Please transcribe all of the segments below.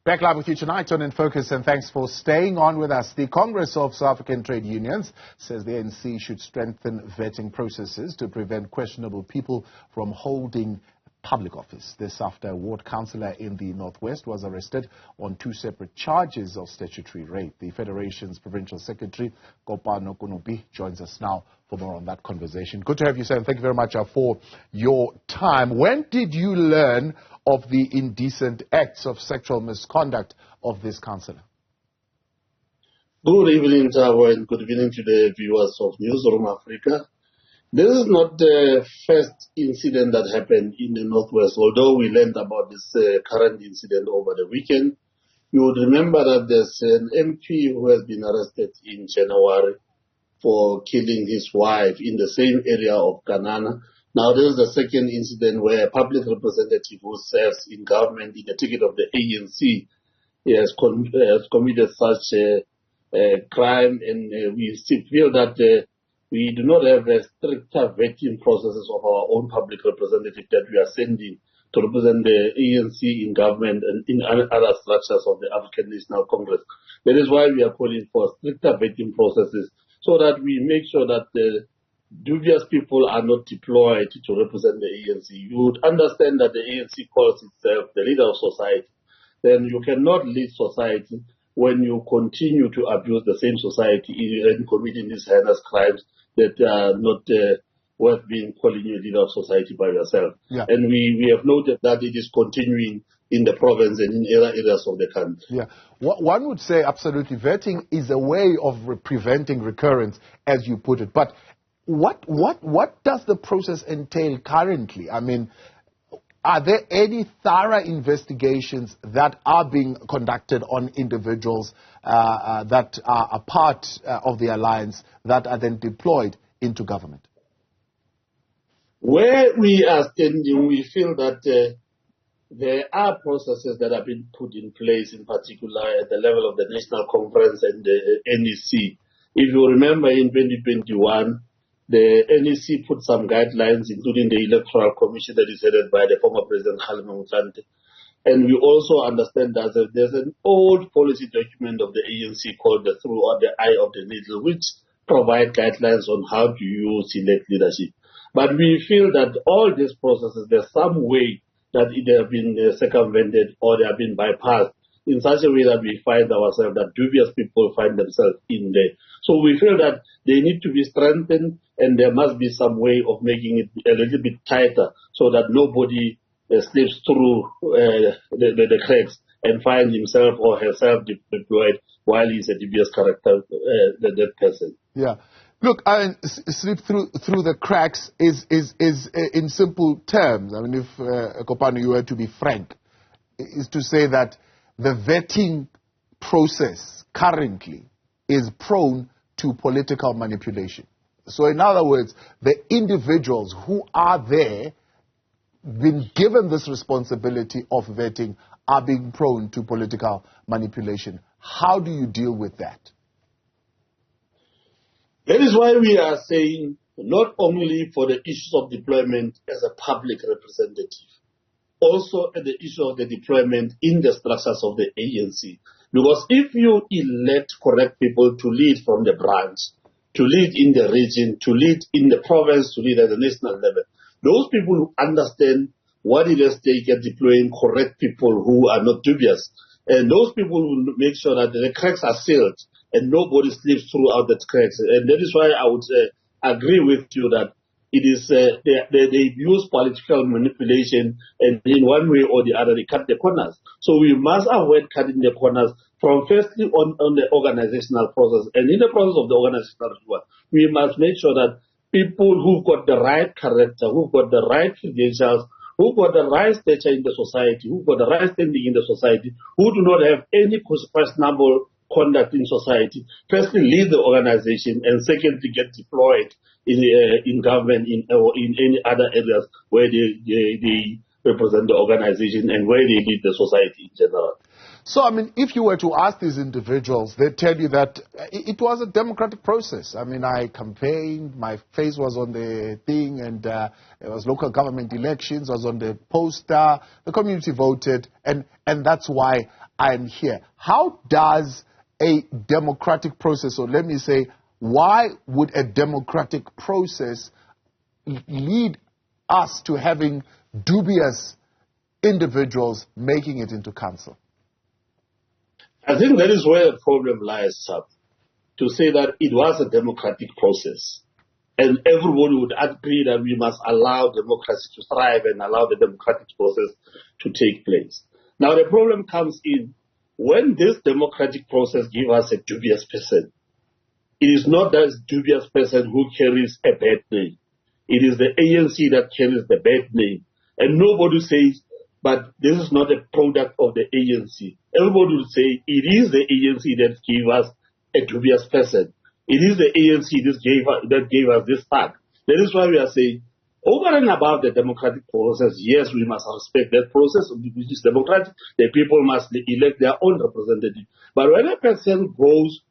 Back live with you tonight on In Focus, and thanks for staying on with us. The Congress of South African Trade Unions says the ANC should strengthen vetting processes to prevent questionable people from holding public office. This after a ward councillor in the Northwest was arrested on 2 separate charges of statutory rape. The Federation's Provincial Secretary, Kopano Konopi, joins us now for more on that conversation. Good to have you, sir, and thank you very much for your time. When did you learn of the indecent acts of sexual misconduct of this councillor? Good evening, Tabo, and good evening to the viewers of Newzroom Afrika. This is not the first incident that happened in the Northwest, although we learned about this current incident over the weekend. You would remember that there's an MP who has been arrested in January for killing his wife in the same area of Kanana. Now, this is the second incident where a public representative who serves in government in the ticket of the ANC has committed such a crime, and we still feel that we do not have a stricter vetting processes of our own public representative that we are sending to represent the ANC in government and in other structures of the African National Congress. That is why we are calling for stricter vetting processes so that we make sure that the dubious people are not deployed to represent the ANC. You would understand that the ANC calls itself the leader of society. Then you cannot lead society when you continue to abuse the same society and committing these heinous crimes that are not worth being calling you leader of society by yourself. Yeah. And we have noted that it is continuing in the province and in other areas of the country. Yeah, one would say absolutely vetting is a way of preventing recurrence, as you put it. But what does the process entail currently? I mean, are there any thorough investigations that are being conducted on individuals that are a part of the alliance that are then deployed into government? Where we are standing, we feel that there are processes that have been put in place, in particular at the level of the National Conference and the NEC. If you remember, in 2021, the NEC put some guidelines, including the Electoral Commission that is headed by the former President Kgalema Motlanthe. And we also understand that there's an old policy document of the ANC called the Through or the Eye of the Needle, which provide guidelines on how do you select leadership. But we feel that all these processes, there's some way that they have been circumvented or they have been bypassed in such a way that we find ourselves that dubious people find themselves in there. So we feel that they need to be strengthened, and there must be some way of making it a little bit tighter so that nobody slips through the cracks and finds himself or herself deployed while he's a dubious character, that person. Yeah. Look, slip through the cracks is in simple terms. I mean, if Kopano, you were to be frank, is to say that the vetting process currently is prone to political manipulation. So in other words, the individuals who are there, been given this responsibility of vetting, are being prone to political manipulation. How do you deal with that? That is why we are saying not only for the issues of deployment as a public representative, also at the issue of the deployment in the structures of the ANC. Because if you elect correct people to lead from the branch, to lead in the region, to lead in the province, to lead at the national level, those people who understand what it is they get deploying correct people who are not dubious, and those people will make sure that the cracks are sealed and nobody slips throughout the cracks. And that is why I would agree with you that it is they use political manipulation, and in one way or the other they cut the corners. So we must avoid cutting the corners from firstly on the organizational process, and in the process of the organizational work, we must make sure that people who've got the right character, who've got the right credentials, who've got the right stature in the society, who've got the right standing in the society, who do not have any questionable conduct in society, firstly lead the organization, and secondly get deployed in government or in any other areas where they represent the organization and where they lead the society in general. So, I mean, if you were to ask these individuals, they'd tell you that it was a democratic process. I mean, I campaigned, my face was on the thing, and there was local government elections, I was on the poster, the community voted, and that's why I'm here. How does a democratic process, or let me say, why would a democratic process lead us to having dubious individuals making it into council? I think that is where the problem lies, sir, to say that it was a democratic process. And everybody would agree that we must allow democracy to thrive and allow the democratic process to take place. Now the problem comes in when this democratic process gives us a dubious person. It is not that dubious person who carries a bad name. It is the ANC that carries the bad name. And nobody says, but this is not a product of the ANC. Everybody will say it is the ANC that gave us a dubious person. It is the ANC that gave us this fact. That is why we are saying, over and above the democratic process, yes, we must respect that process, which is democratic. The people must elect their own representative. But when a person goes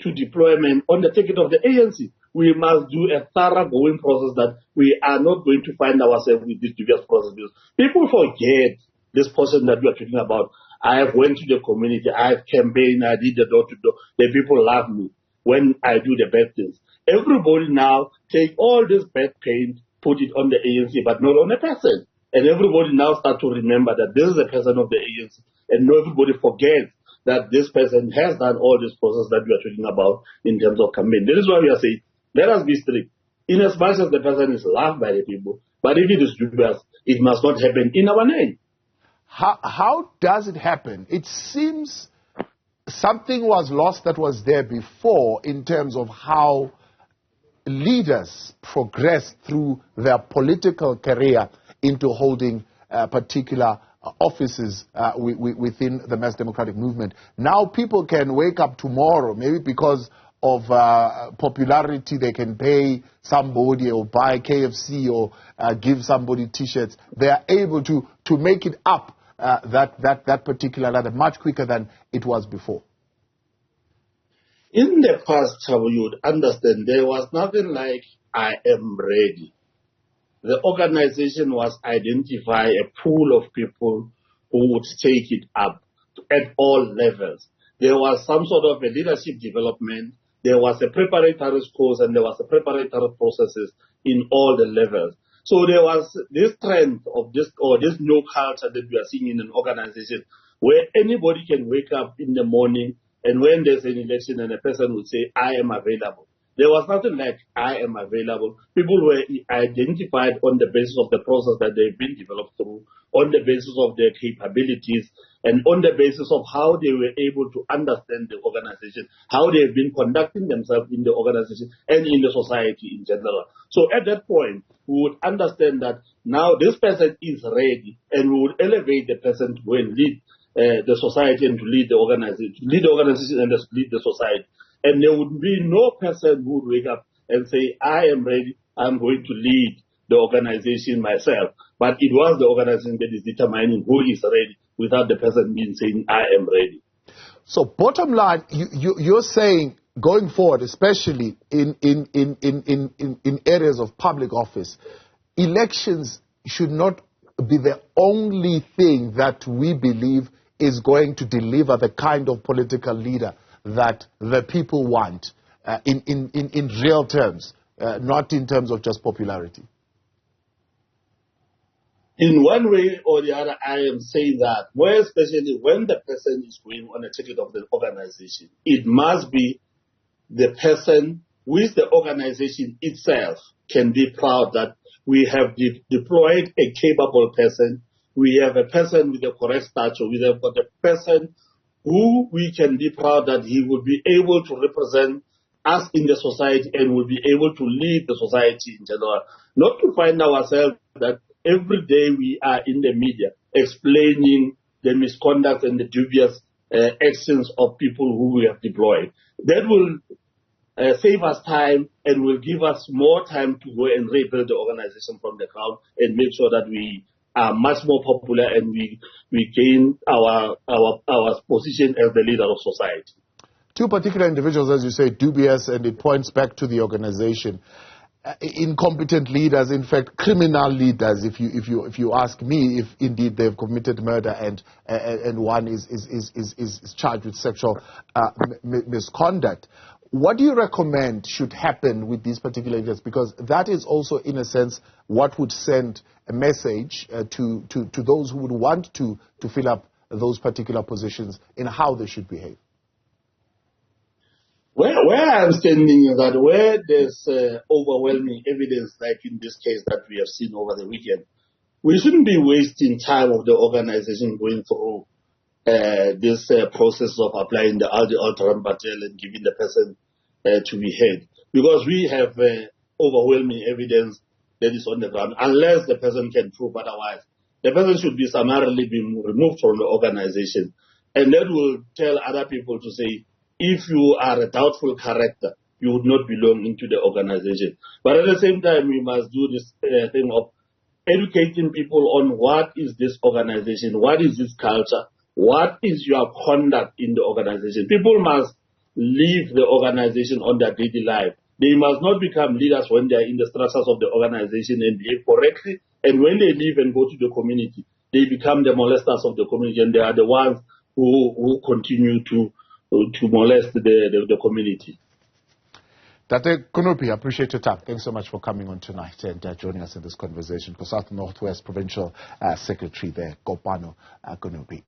to deployment on the ticket of the ANC, we must do a thoroughgoing process that we are not going to find ourselves with this dubious process. People forget this person that we are talking about. I have went to the community, I have campaigned, I did the door-to-door. The people love me when I do the bad things. Everybody now take all this bad paint, put it on the ANC, but not on a person. And everybody now start to remember that this is a person of the ANC. And everybody forgets that this person has done all this process that we are talking about in terms of campaign. That is why we are saying, let us be strict. In as much as the person is loved by the people, but if it is dubious, it must not happen in our name. How does it happen? It seems something was lost that was there before in terms of how leaders progress through their political career into holding particular offices within the mass democratic movement. Now people can wake up tomorrow, maybe because of popularity, they can pay somebody or buy KFC or give somebody T-shirts. They are able to make it up that particular ladder much quicker than it was before. In the past, you would understand, there was nothing like I am ready. The organization was identify a pool of people who would take it up at all levels. There was some sort of a leadership development. There was a preparatory course and there was a preparatory processes in all the levels. So there was this trend of this new culture that we are seeing in an organization where anybody can wake up in the morning and when there's an election and a person would say, I am available. There was nothing like I am available. People were identified on the basis of the process that they've been developed through, on the basis of their capabilities, and on the basis of how they were able to understand the organization, how they've been conducting themselves in the organization and in the society in general. So at that point, we would understand that now this person is ready, and we would elevate the person to go and lead the society and to lead the organization, and lead the society. And there would be no person who would wake up and say, I am ready, I'm going to lead the organization myself. But it was the organization that is determining who is ready without the person being saying, I am ready. So bottom line, you're saying going forward, especially in areas of public office, elections should not be the only thing that we believe is going to deliver the kind of political leader that the people want in real terms, not in terms of just popularity. In one way or the other, I am saying that, where especially when the person is going on a ticket of the organization, it must be the person with the organization itself can be proud that we have deployed a capable person, we have a person with a correct stature, we have got a person who we can be proud that he will be able to represent us in the society and will be able to lead the society in general. Not to find ourselves that every day we are in the media explaining the misconduct and the dubious actions of people who we have deployed. That will save us time and will give us more time to go and rebuild the organization from the ground and make sure that we are much more popular, and we gain our position as the leader of society. Two particular individuals, as you say, dubious, and it points back to the organization. Incompetent leaders, in fact, criminal leaders. If you ask me, if indeed they've committed murder and one is charged with sexual misconduct. What do you recommend should happen with these particular leaders? Because that is also, in a sense, what would send a message to those who would want to fill up those particular positions in how they should behave. Where I'm standing is that where there's overwhelming evidence, like in this case that we have seen over the weekend, we shouldn't be wasting time of the organization going through this process of applying the alteram batel and giving the person to be heard. Because we have overwhelming evidence that is on the ground, unless the person can prove otherwise. The person should be summarily removed from the organization. And that will tell other people to say, if you are a doubtful character, you would not belong into the organization. But at the same time, we must do this thing of educating people on what is this organization, what is this culture, what is your conduct in the organization. People must leave the organization on their daily life. They must not become leaders when they are in the structures of the organization and behave correctly. And when they leave and go to the community, they become the molesters of the community, and they are the ones who continue to molest the community. Dr. Konopi, I appreciate your time. Thanks so much for coming on tonight and joining us in this conversation. Cosatu Northwest Provincial Secretary there, Kopano Konopi.